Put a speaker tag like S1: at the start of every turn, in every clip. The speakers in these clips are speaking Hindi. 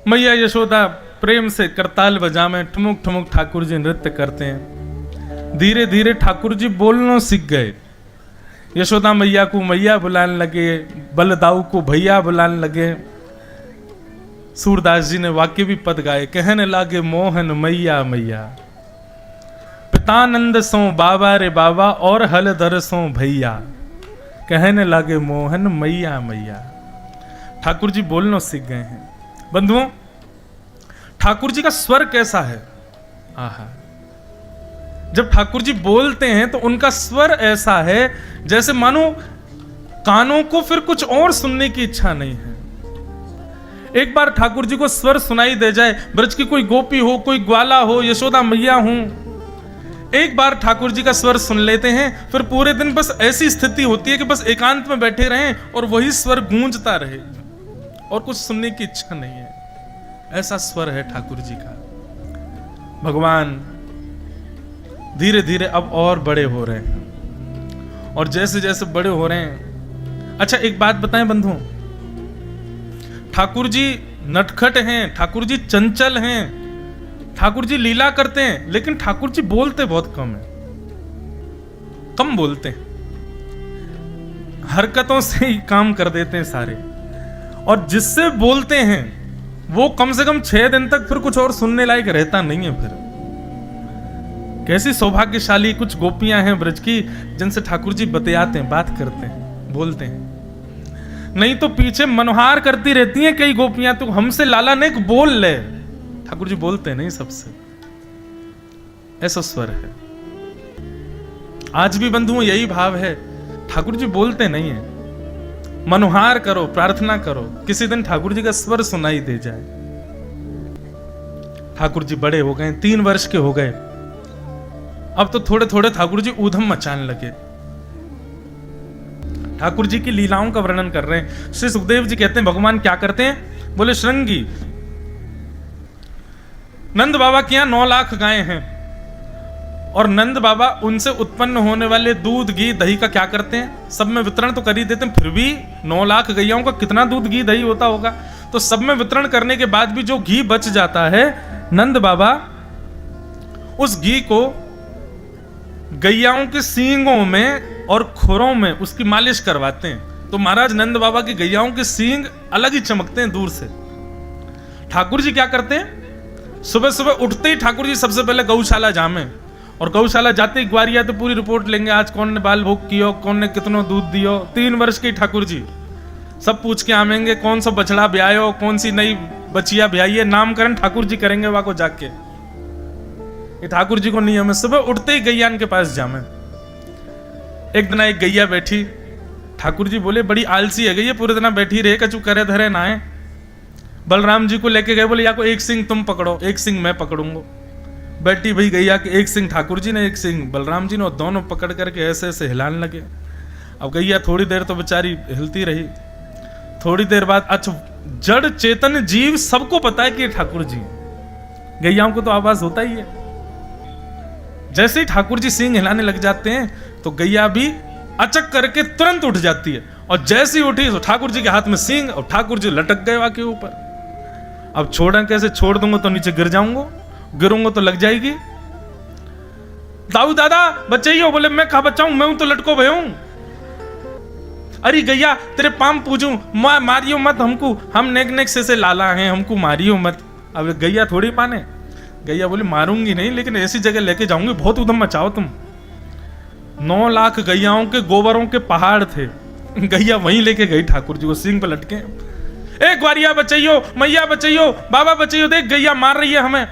S1: मैया यशोदा प्रेम से करताल बजावे, ठुमुक ठुमुक ठाकुर जी नृत्य करते हैं। धीरे धीरे ठाकुर जी बोलना सीख गए। यशोदा मैया को मैया बुलाने लगे, बलदाऊ को भैया बुलाने लगे। सूरदास जी ने वाक्य भी पद गाए, कहने लागे मोहन मैया मैया, पितानंद सो बाबा रे बाबा और हलधर सो भैया, कहने लागे मोहन मैया मैया। ठाकुर जी बोलना सीख गए हैं। बंधुओं, ठाकुर जी का स्वर कैसा है? आहा, जब ठाकुर जी बोलते हैं तो उनका स्वर ऐसा है जैसे मानो कानों को फिर कुछ और सुनने की इच्छा नहीं है। एक बार ठाकुर जी को स्वर सुनाई दे जाए, ब्रज की कोई गोपी हो, कोई ग्वाला हो, यशोदा मैया हो, एक बार ठाकुर जी का स्वर सुन लेते हैं, फिर पूरे दिन बस ऐसी स्थिति होती है कि बस एकांत में बैठे रहें और वही स्वर गूंजता रहे और कुछ सुनने की इच्छा नहीं है। ऐसा स्वर है ठाकुर जी का। भगवान धीरे धीरे अब और बड़े हो रहे हैं, और जैसे जैसे बड़े हो रहे हैं। अच्छा, एक बात बताएं बंधुओं, ठाकुर जी नटखट हैं, ठाकुर जी चंचल हैं, ठाकुर जी लीला करते हैं, लेकिन ठाकुर जी बोलते बहुत कम है, कम बोलते हैं, हरकतों से ही काम कर देते हैं सारे। और जिससे बोलते हैं वो कम से कम 6 दिन तक फिर कुछ और सुनने लायक रहता नहीं है। फिर कैसी सौभाग्यशाली कुछ गोपियां हैं ब्रज की, जिनसे ठाकुर जी बतियाते हैं, बात करते हैं, बोलते हैं। नहीं तो पीछे मनोहार करती रहती हैं कई गोपियां, तो हमसे लाला ने बोल ले। ठाकुर जी बोलते नहीं सबसे, ऐसा स्वर है। आज भी बंधुओं यही भाव है, ठाकुर जी बोलते नहीं है। मनोहार करो, प्रार्थना करो, किसी दिन ठाकुर जी का स्वर सुनाई दे जाए। ठाकुर जी बड़े हो गए, 3 वर्ष के हो गए। अब तो थोड़े थोड़े ठाकुर जी ऊधम मचाने लगे। ठाकुर जी की लीलाओं का वर्णन कर रहे हैं। श्री सुखदेव जी कहते हैं भगवान क्या करते हैं? बोले श्रृंगी, नंद बाबा के यहां 9 लाख गायें हैं, और नंद बाबा उनसे उत्पन्न होने वाले दूध घी दही का क्या करते हैं? सब में वितरण तो कर ही देते हैं। फिर भी 9 लाख गैयाओं का कितना दूध घी दही होता होगा, तो सब में वितरण करने के बाद भी जो घी बच जाता है, नंद बाबा उस घी को गैयाओं के सींगों में और खुरों में उसकी मालिश करवाते हैं। तो महाराज नंद बाबा की गैयाओं के सींग अलग ही चमकते हैं दूर से। ठाकुर जी क्या करते हैं? सुबह सुबह उठते ही ठाकुर जी सबसे पहले गौशाला जामे, और गौशाला जाते ही ग्वारिया तो पूरी रिपोर्ट लेंगे, आज कौन ने बाल भोग कियो, कौन ने कितनो दूध दियो। 3 वर्ष के ठाकुर जी सब पूछ के आवेंगे, कौन सा बछड़ा ब्यायो, कौन सी नई बचिया ब्याई है, नामकरण ठाकुर जी करेंगे वहां को जाके। ये ठाकुर जी को नियम है, सुबह उठते ही गैयान के पास जामे। एक दिन एक गैया बैठी, ठाकुर जी बोले बड़ी आलसी है गैया, पूरे दिन बैठी रहे, कछु करे धरे ना है। बलराम जी को लेके गए, बोले या को एक सिंह तुम पकड़ो, एक सिंह मैं पकड़ूंगा। बैठी भाई गैया के एक सिंह ठाकुर जी ने, एक सिंह बलराम जी ने, और दोनों पकड़ करके ऐसे ऐसे हिलाने लगे। अब गैया थोड़ी देर तो बेचारी हिलती रही। थोड़ी देर बाद अच्छा, जड़ चेतन जीव सबको पता है कि ये ठाकुर जी, गैयाओं को तो आवाज होता ही है। जैसे ही ठाकुर जी सिंह हिलाने लग जाते हैं तो गैया भी अचक करके तुरंत उठ जाती है, और जैसे ही उठी तो ठाकुर जी के हाथ में सिंह, और ठाकुर जी लटक गए वहां के ऊपर। अब छोड़ा कैसे? छोड़ दूंगा तो नीचे गिर जाऊंगा, गिरूंगा तो लग जाएगी। दाऊ दादा बचाइयो। बोले मैं कहा बचाऊं, मैं हूं तो लटको भय हूं। अरे गैया तेरे पाम पूजूं, मारियो मत हमको, हम नेक नेक से लाला हैं, हमको मारियो मत। अब गैया थोड़ी माने। गैया बोली मारूंगी नहीं, लेकिन ऐसी जगह लेके जाऊंगी, बहुत उधम मचाओ तुम। 9 लाख गैयाओं के गोबरों के पहाड़ थे, गैया वहीं लेके गई ठाकुर जी को, सिंह पे लटके। ए ग्वारिया बचाइयो, मैया बचाइयो, बाबा बचाइयो, देख गैया मार रही है हमें।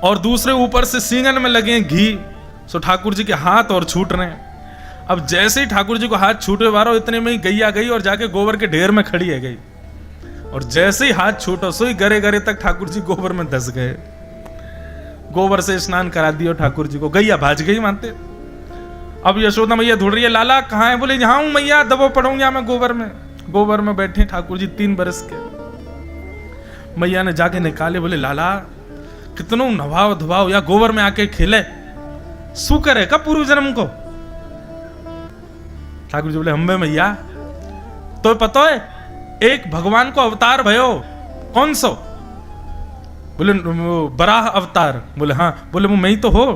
S1: और दूसरे ऊपर से सींगन में लगे घी, सो ठाकुर जी के हाथ और छूट रहे हैं। अब जैसे ही ठाकुर जी को हाथ छूटे वारो, इतने में ही गैया गई और जाके गोबर के ढेर में खड़ी है गई। और जैसे ही हाथ छूटो, सो ही गरे गरे तक ठाकुर जी गोबर में धस गए। गोबर से स्नान करा दियो ठाकुर जी को, गैया भाज गई मानते। अब यशोदा मैया ढूंढ रही है, लाला कहाँ है? बोले यहाँ हूं मैया, दबो पड़ूंगा मैं गोबर में। गोबर में बैठे ठाकुर जी 3 बरस के। मैया ने जाके निकाले, बोले लाला कितनो नभाव धुभाव या गोबर में आके खेले, शुक्र है का पूर्व जन्म को। ठाकुर जी बोले हम्बे मैया, तो पता है एक भगवान को अवतार भयो, कौन सो? बोले बराह अवतार। बोले हाँ। बोले वो मैं ही तो हो,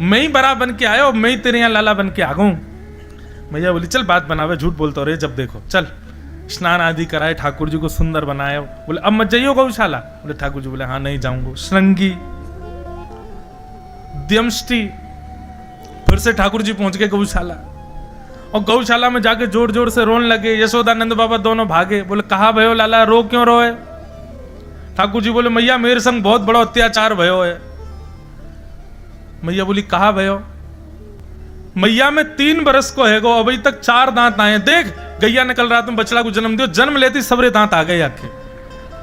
S1: मैं ही बराह बन के आया, मैं ही तेरे यहाँ लाला बन के आ गऊं। मैया बोली चल बात बनावे, झूठ बोलता रहे, जब देखो चल। स्नान आदि कराए, ठाकुर जी को सुंदर बनाया। बोले अब मत जाइयो गौशाला। बोले ठाकुर जी बोले हाँ नहीं जाऊंगा। श्रृंगी, द्यमष्टि, फिर से ठाकुर जी पहुंच गए गौशाला, और गौशाला में जाके जोर जोर से रोने लगे। यशोदानंद बाबा दोनों भागे। बोले कहा भयो लाला, रो क्यों रोए? ठाकुर जी बोले मैया मेरे संग बहुत बड़ा अत्याचार भयो है। मैया बोली कहा भयो? मैया में 3 बरस को है गो, अभी तक 4 दांत आए। देख गैया ने कल रात में बछड़ा को जन्म दियो, जन्म लेती सबरे दांत आ गए आके,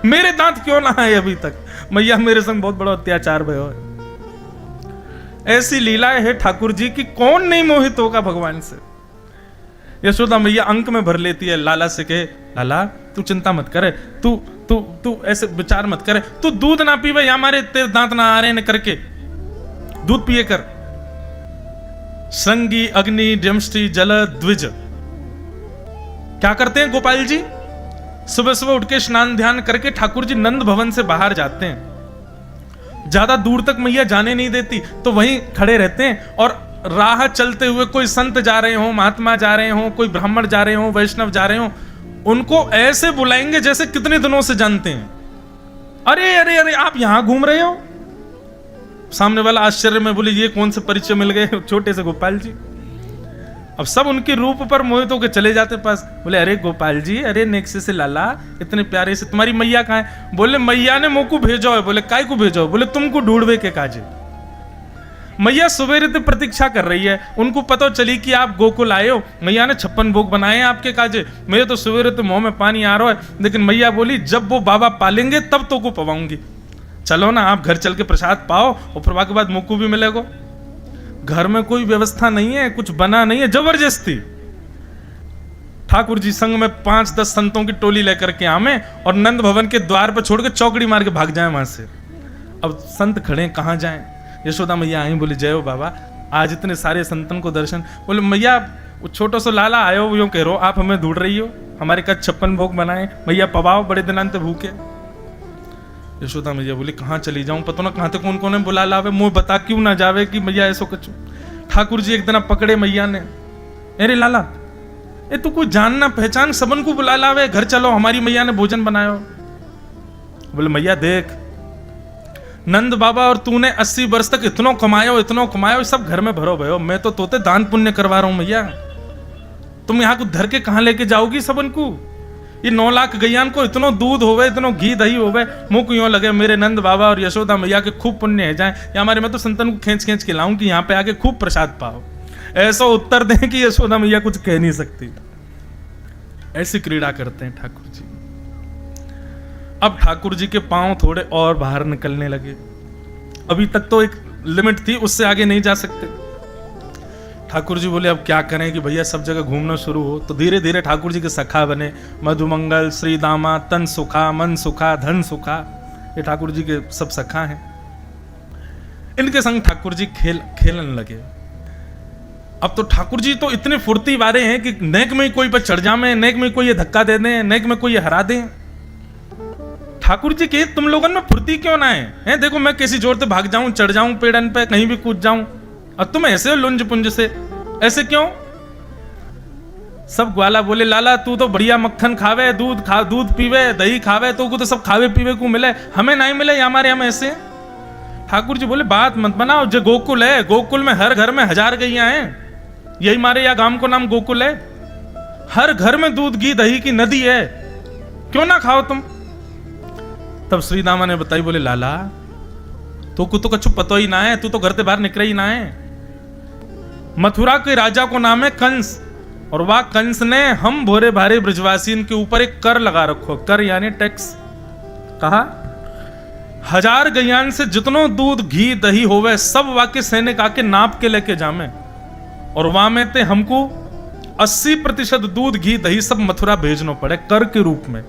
S1: मेरे दांत क्यों ना आए अभी तक? मैया मेरे संग बहुत बड़ा अत्याचार भयो है। ऐसी लीलाएं है ठाकुर जी की, कौन नहीं मोहित होगा भगवान से। यशोदा मैया अंक में भर लेती है, लाला से कहे लाला तू चिंता मत करे, तू ऐसे विचार मत करे, तू दूध ना पीवे, या हमारे तेरे दांत ना आ रहे हैं करके, दूध पिए कर। श्रृंगी, अग्नि, डमष्टि, जल, द्विज क्या करते हैं गोपाल जी? सुबह सुबह उठ के स्नान ध्यान करके ठाकुर जी नंद भवन से बाहर जाते हैं। ज्यादा दूर तक मैया जाने नहीं देती, तो वहीं खड़े रहते हैं, और राह चलते हुए कोई संत जा रहे हो, महात्मा जा रहे हो, कोई ब्राह्मण जा रहे हो, वैष्णव जा रहे हो, उनको ऐसे बुलाएंगे जैसे कितने दिनों से जानते हैं। अरे अरे अरे आप यहां घूम रहे हो? सामने वाला आश्चर्य में बोले ये कौन से परिचय मिल गए छोटे से गोपाल जी। अब सब उनके रूप पर मोहित होकर चले जाते पास। बोले अरे गोपाल जी, अरे नेक्से से लाला, इतने प्यारे से, तुम्हारी मैया कहाँ है? बोले मैया ने मुंह को भेजो है। बोले काय को भेजो? बोले तुमको ढूंढवे के काजे। मैया सवेरे से प्रतीक्षा कर रही है, उनको पता चली कि आप गोकुल आए हो, मैया ने 56 भोग बनाए हैं आपके काजे। मेरे तो सवेरे तो मुंह में पानी आ रहा है, लेकिन मैया बोली जब वो बाबा पालेंगे तब तो को पवाऊंगी। चलो ना आप घर चल के प्रसाद पाओ, और फिर के बाद मुक्कू भी मिलेगा। घर में कोई व्यवस्था नहीं है, कुछ बना नहीं है, जबरदस्ती ठाकुर जी संग में 5-10 संतों की टोली लेकर के आमे, और नंद भवन के द्वार पर छोड़ के चौकड़ी मार के भाग जाए वहां से। अब संत खड़े, कहां जाएं? यशोदा मैया आई, बोली जय हो बाबा, आज इतने सारे संतन को दर्शन। बोले मैया वो छोटो सो लाला आयो, यूं कह रो आप हमें ढूंढ रही हो, हमारे कद 56 भोग बनाए, मैया पवाओ, बड़े दिनांत भूखे। यशोदा मैया बोली कहाँ चली जाऊं, पता ना कहां तक कौन कौन बुला लावे, मुंह बता क्यों ना जावे कि मैया ऐसो कछु। ठाकुर जी एक दिन पकड़े मैया ने, अरे लाला ए तू कोई जानना पहचान सबन को बुला लावे, घर चलो हमारी मैया ने भोजन बनायो। बोले मैया देख नंद बाबा और तूने 80 वर्ष तक इतनो कमायो, सब घर में भरो भयो, मैं तो तोते दान पुण्य करवा रहा हूं मैया, तुम यहाँ को धर के कहां लेके जाओगी सबन को? ये 9 लाख गैयान को इतनो दूध होवे, इतनो घी दही होवे, मुंह को यूं लगे मेरे नंद बाबा और यशोदा मैया के खूब पुण्य है जाए, या हमारे मैं तो संतन को खींच खींच के लाऊं कि यहाँ पे आके खूब प्रसाद पाओ। ऐसा उत्तर दें कि यशोदा मैया कुछ कह नहीं सकती। ऐसी क्रीड़ा करते हैं ठाकुर जी। अब ठाकुर जी के पांव थोड़े और बाहर निकलने लगे, अभी तक तो एक लिमिट थी, उससे आगे नहीं जा सकते। ठाकुर जी बोले अब क्या करें कि भैया सब जगह घूमना शुरू हो, तो धीरे धीरे ठाकुर जी के सखा बने, मधुमंगल, श्री दामा, तन सुखा, मन सुखा, धन सुखा, ये ठाकुर जी के सब सखा हैं। इनके संग ठाकुर जी खेलने लगे। अब तो ठाकुर जी तो इतने फुर्ती वाले हैं कि नेक में कोई पर चढ़ जामे, नेक में कोई ये धक्का दे दें, नेक में कोई ये हरा दे। ठाकुर जी कहे तुम लोगों में फुर्ती क्यों ना है? देखो मैं किसी जोर से भाग जाऊं, चढ़ जाऊं पेड़न पे, कहीं भी कूद जाऊं, और तुम ऐसे लुंज पुंज से ऐसे क्यों? सब ग्वाला बोले लाला तू तो बढ़िया मक्खन खावे, दूध पीवे, दही खावे, तो को तो सब खावे पीवे को मिले, हमें नहीं मिले, हमारे हम ऐसे। ठाकुर जी बोले बात मत बनाओ, जो गोकुल है, गोकुल में हर घर में 1000 गैया हैं, यही मारे या गांव को नाम गोकुल है, हर घर में दूध घी दही की नदी है, क्यों ना खाओ तुम? तब श्री दामा ने बताई, बोले लाला तो को तो कछु पतो ही ना है, तू तो घर से बाहर निकले ही ना है। मथुरा के राजा को नाम है कंस, और वह कंस ने हम भोरे भारे ब्रजवासियों के ऊपर एक कर लगा रखो, कर यानी टैक्स। कहा 1000 गैयान से जितनो दूध घी दही होवे सब वाके सैनिक आके नाप के लेके जामे, और वहां में ते हमको 80% दूध घी दही सब मथुरा भेजना पड़े कर के रूप में।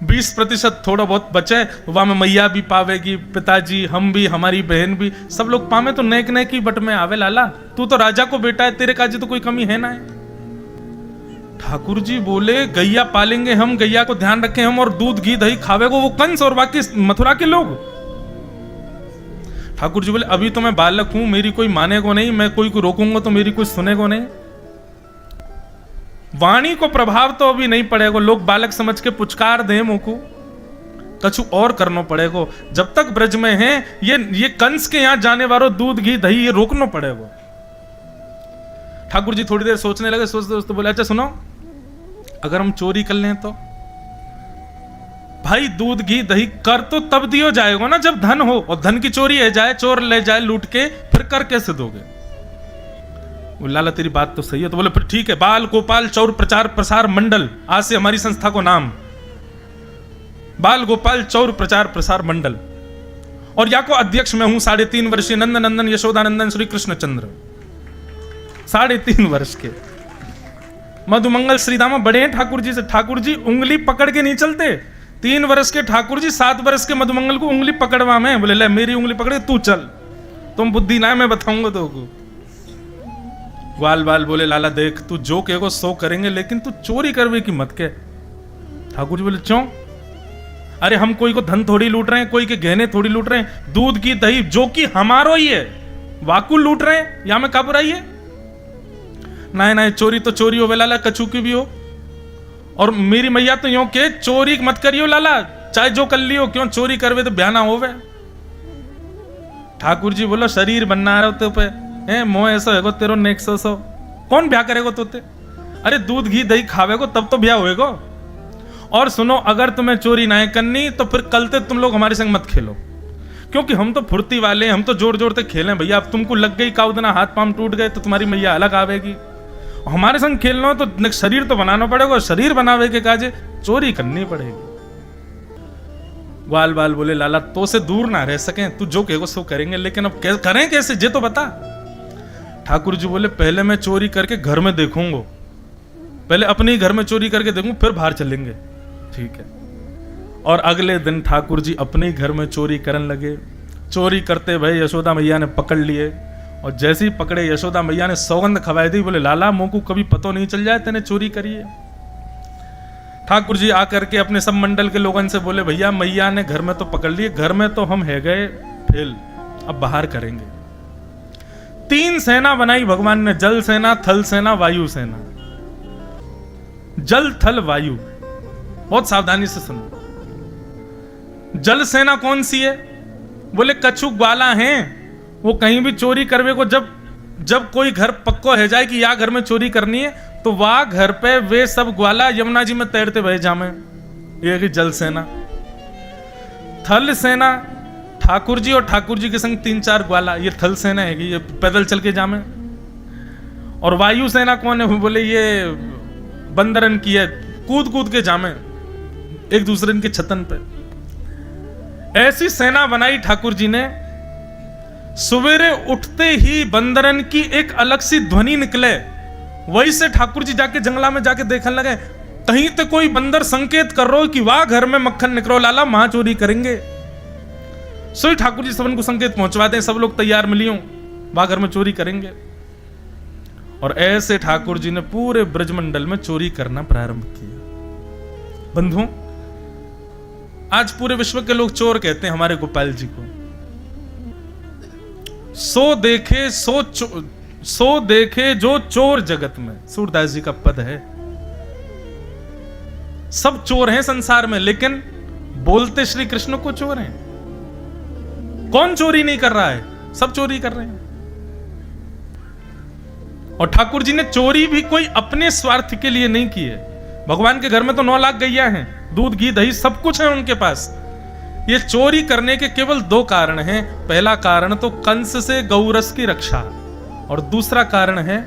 S1: 20% थोड़ा बहुत बचे, वहां में मैया भी पावेगी, पिताजी, हम भी, हमारी बहन भी, सब लोग पावे, तो नेक नेक ही बट में आवे। लाला तू तो राजा को बेटा है, तेरे काजी तो कोई कमी है ना है। ठाकुर जी बोले गैया पालेंगे हम, गैया को ध्यान रखें हम, और दूध घी दही खावे को वो कंस और बाकी मथुरा के लोग। ठाकुर जी बोले अभी तो मैं बालक हूं, मेरी कोई माने को नहीं, मैं कोई को रोकूंगा तो मेरी कोई सुने को नहीं। वाणी को प्रभाव तो अभी नहीं पड़ेगा, लोग बालक समझ के पुचकार दे मुंह को, कछु और करना पड़ेगा। जब तक ब्रज में हैं ये कंस के यहां जाने वालों दूध घी दही ये रोकना पड़ेगा। ठाकुर जी थोड़ी देर सोचने लगे, सोचते सोचते बोले अच्छा सुनो, अगर हम चोरी कर लें तो? भाई दूध घी दही कर तो तब दियो जाएगा ना जब धन हो, और धन की चोरी है जाए, चोर ले जाए लूट के, फिर कर कैसे दोगे? वो लाला तेरी बात तो सही है। तो बोले फिर ठीक है, बाल गोपाल चौर प्रचार प्रसार मंडल, आज से हमारी संस्था को नाम बाल गोपाल चौर प्रचार प्रसार मंडल, और या को अध्यक्ष मैं हूं 3.5 वर्षीय नंद नंदन यशोदानंदन श्री कृष्णचंद्र, 3.5 वर्ष के मधुमंगल श्रीदामा बड़े हैं ठाकुर जी से। ठाकुर जी उंगली पकड़ के नहीं चलते, 3 वर्ष के ठाकुर जी 7 वर्ष के मधुमंगल को उंगली पकड़वा में बोले ले मेरी उंगली पकड़े तू चल, तुम बुद्धि ना मैं बताऊंगा तो को। ग्वाल बाल बोले लाला देख तू जो कहेगा सो करेंगे, लेकिन तू चोरी करवे की मत के। ठाकुर जी बोले क्यों? अरे हम कोई को धन थोड़ी लूट रहे हैं, कोई के गहने थोड़ी लूट रहे हैं, दूध की दही जो कि हमारो ही है वाकु लूट रहे हैं, या में काबू रही है? नहीं नहीं चोरी तो चोरी हो लाला, कछू की भी हो। और मेरी मैया तो यूं के चोरी मत करियो लाला, चाहे जो कर लियो, क्यों चोरी करवे तो ब्याह ना होवे। ठाकुर जी बोलो शरीर बनना रहे तो पे है मोह ऐसा है तेरो नेक सो कौन ब्याह करेगो तोते? अरे दूध घी दही खावेगो तब तो ब्याह होएगो। और सुनो अगर तुम्हें चोरी ना करनी तो फिर कल से तुम लोग हमारे संग मत खेलो, क्योंकि हम तो फुर्ती वाले, हम तो जोर जोर से खेले भैया। अब तुमको लग गई काउदना, हाथ पांव टूट गए तो तुम्हारी मैया अलग आवेगी। हमारे संग खेलना हो तो शरीर तो बनाना पड़ेगा, शरीर बनावे के काजे चोरी करनी पड़ेगी। ग्वाल बाल बोले लाला तो से दूर ना रह सके, तू जो कहेगा सो करेंगे, लेकिन अब करें कैसे जे तो बता। ठाकुर जी बोले पहले मैं चोरी करके घर में देखूंगा, पहले अपने घर में चोरी करके देखूं फिर बाहर चलेंगे। ठीक है। और अगले दिन ठाकुर जी अपने घर में चोरी करने लगे। चोरी करते भाई यशोदा मैया ने पकड़ लिए, और जैसे ही पकड़े यशोदा मैया ने सौगंध खवाई दी, बोले लाला मुंह को कभी पतो नहीं चल जाए तेने चोरी करी है। ठाकुर जी आकर के अपने सब मंडल के लोगों से बोले भैया मैया ने घर में तो पकड़ लिए, घर में तो हम है गए फेल, अब बाहर करेंगे। 3 सेना बनाई भगवान ने, जल सेना, थल सेना, वायु सेना। जल थल वायु, बहुत सावधानी से सुनो। जल सेना कौन सी है? बोले कछु ग्वाला हैं, वो कहीं भी चोरी करवे को जब कोई घर पक्को है जाए कि या घर में चोरी करनी है, तो वह घर पे वे सब ग्वाला यमुना जी में तैरते बहे जामे। ये की जल सेना। थल सेना ठाकुर जी और ठाकुर जी के संग 3-4 ग्वाला, ये थल सेना है, ये पैदल चल के जामे। और वायु सेना कौन है? बोले ये बंदरन की है, कूद कूद के जामे एक दूसरे के छतन पे। ऐसी सेना बनाई ठाकुर जी ने। सवेरे उठते ही बंदरन की एक अलग सी ध्वनि निकले, वही से ठाकुर जी जाके जंगला में जाके देखने लगे, कहीं तो कोई बंदर संकेत कर रहा हो कि वाह घर में मक्खन निकलो लाला वहां चोरी करेंगे। सो ठाकुर जी सबन को संकेत पहुंचवाते हैं, सब लोग तैयार मिलियो वहां घर में चोरी करेंगे। और ऐसे ठाकुर जी ने पूरे ब्रजमंडल में चोरी करना प्रारंभ किया। बंधुओं आज पूरे विश्व के लोग चोर कहते हैं हमारे गोपाल जी को। सो देखे जो चोर जगत में, सूरदास जी का पद है। सब चोर हैं संसार में, लेकिन बोलते श्री कृष्ण को चोर हैं। कौन चोरी नहीं कर रहा है? सब चोरी कर रहे हैं। और ठाकुर जी ने चोरी भी कोई अपने स्वार्थ के लिए नहीं की है। भगवान के घर में तो 9 लाख गैया हैं, दूध घी दही सब कुछ है उनके पास। ये चोरी करने के केवल 2 कारण हैं। पहला कारण तो कंस से गौरस की रक्षा, और दूसरा कारण है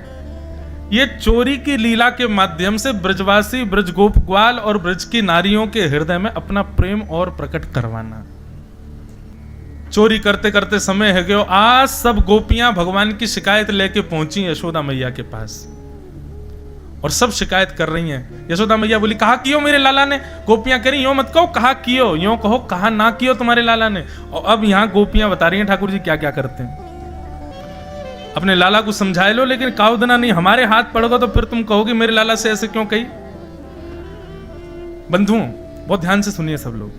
S1: ये चोरी की लीला के माध्यम से ब्रजवासी, ब्रजगोप ग्वाल और ब्रज की नारियों के हृदय में अपना प्रेम और प्रकट करवाना। चोरी करते करते समय है गयो, आज सब गोपियां भगवान की शिकायत लेके पहुंची यशोदा मैया के पास, और सब शिकायत कर रही हैं। यशोदा मैया बोली कहा कियो मेरे लाला ने? गोपियां कह रही यो मत कहो कहा कियो, यो कहो कहा ना कियो तुम्हारे लाला ने। और अब यहां गोपियां बता रही हैं ठाकुर जी क्या क्या करते हैं। अपने लाला को समझाए लो, लेकिन काउदना नहीं, हमारे हाथ पड़ोगा तो फिर तुम कहोगे मेरे लाला से ऐसे क्यों कही। बंधुओं बहुत ध्यान से सुनिए सब लोग,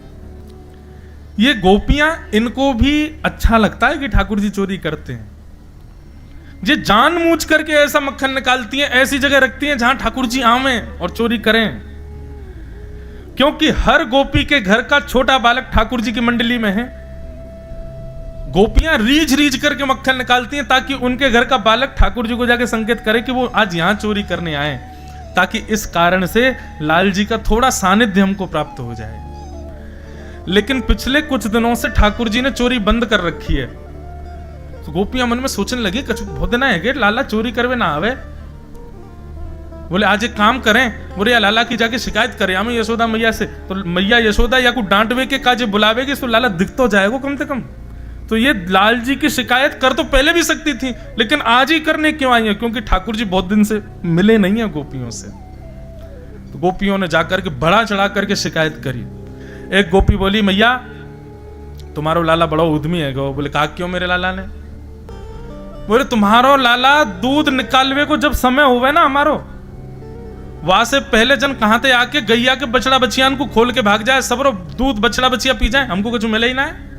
S1: ये गोपियां, इनको भी अच्छा लगता है कि ठाकुर जी चोरी करते हैं। ये जानबूझ करके ऐसा मक्खन निकालती हैं, ऐसी जगह रखती हैं जहां ठाकुर जी आवें और चोरी करें, क्योंकि हर गोपी के घर का छोटा बालक ठाकुर जी की मंडली में है। गोपियां रीझ रीझ करके मक्खन निकालती हैं ताकि उनके घर का बालक ठाकुर जी को जाके संकेत करे कि वो आज यहां चोरी करने आए, ताकि इस कारण से लाल जी का थोड़ा सानिध्य हमको प्राप्त हो जाए। लेकिन पिछले कुछ दिनों से ठाकुर जी ने चोरी बंद कर रखी है, तो गोपियां मन में सोचने लगी कछु बहुत दिन है कि लाला चोरी करवे ना आवे। बोले आज एक काम करें, बोले या लाला की जाके शिकायत करें हमें यशोदा मैया से, तो मैया यशोदा या को डांटवे के काजे बुलावेगी तो लाला दिख तो जाएगा कम से कम। तो ये लाल जी की शिकायत कर तो पहले भी सकती थी, लेकिन आज ही करने क्यों आई है, क्योंकि ठाकुर जी बहुत दिन से मिले नहीं है गोपियों से। तो गोपियों ने जाकर के बड़ा चढ़ा करके शिकायत करी। एक गोपी बोली मैया तुम्हारो लाला बड़ा उद्यमी है। बोले कहा क्यों मेरे लाला ने? बोले तुम्हारो लाला दूध निकालवे को जब समय हुए ना हमारो, वहां से पहले जन कहां थे आके गैया के बछड़ा बछियान को खोल के भाग जाए, सबरो दूध बछड़ा बछिया पी जाए, हमको कुछ मिले ही ना है।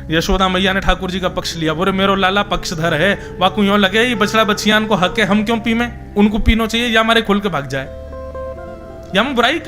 S1: यशोदा मैया ने ठाकुर जी का पक्ष लिया। बोले मेरो लाला पक्षधर है, वाकू यूं लगे ये बछड़ा बछियान को हक है, हम क्यों पी में, उनको पीना चाहिए या हमारे खोल के भाग जाए, या हम बुराई